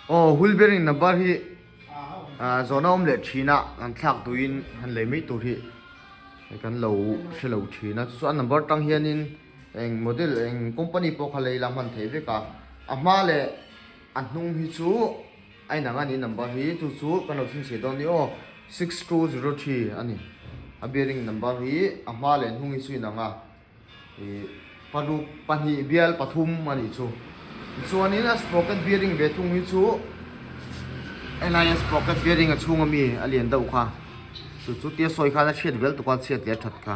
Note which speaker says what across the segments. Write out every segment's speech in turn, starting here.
Speaker 1: oh wheel bearing number hi zona om le thina an thak tuin han le mi tur hi kan lo shelo thina chu an number tang hianin eng model eng company po khalei lam han thei ve ka ama le an hnung hi chu ai nanga ni number hi chu kan lo sin se don ni o 6203 ani a bearing number hi ama le hnung hi chu inanga e paru pani bial pathum ani chu chuanin a sprocket bearing ve thung hi chu alliance sprocket bearing a chunga mi alian deuh kha chu tia soi kha na chet vel to ka chet le that kha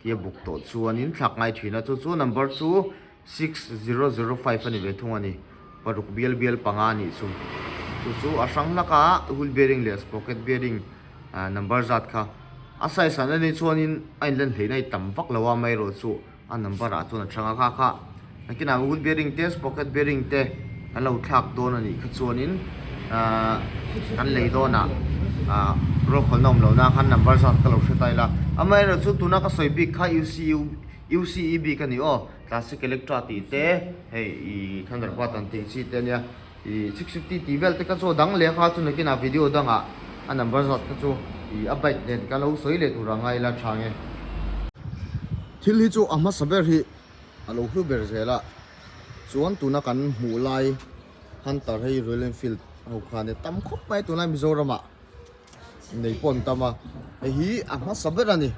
Speaker 1: kia buk to chuanin thlak ngai thina chu number chu 6005 ani ve thung ani paruk bial panga ni chu asang laka wheel bearing le sprocket bearing number zat kha asai san ani chuanin ain len hleinai tam vak lawa mai ro chu a number a chuna thanga kha nakina wheel bearing te sprocket bearing te alo thak don ani kha chuanin kan lei dona ro khonnom lo na khan number zat ka lo hretai la amai ro chu tuna ka soi big kha UCEB ka ni o classic electra ti te hei I 100 watt an ti chi te nia I 650 ti vel te ka chu dang le kha chu nakina video danga a number zat ka chu I abait den ka lo soi le tu rangai la thange thil hi chu ama saber hi alo hu ber zela chuan tuna kan hmu lai hunter hei Royal Enfield ho khane tam khop mai tuna Mizorama nei pon tama hi ama saber ani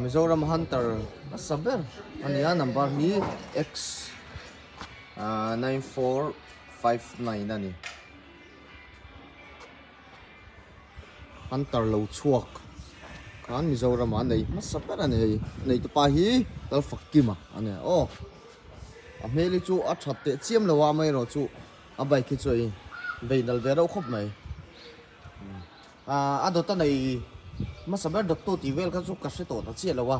Speaker 1: Mizoram Hunter saber ani a number hi X 9459 ani Hunter lo chuak kan Mizoram anei saber ani nei to pa hi dal fakima ani o a meli chu a thatte chiam lawa mai ro chu a bai ki choi beinal vero khop mai a dota nei masaber doctor ti vel ka chu ka se to ta che lawa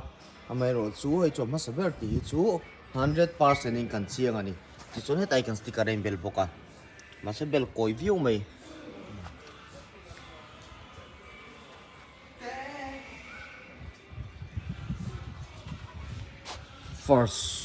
Speaker 1: amai ro chu hei chu masaber ti chu 100% in kan chiang ani ti chon he tai kan sticker in bel boka masabel koi view mai first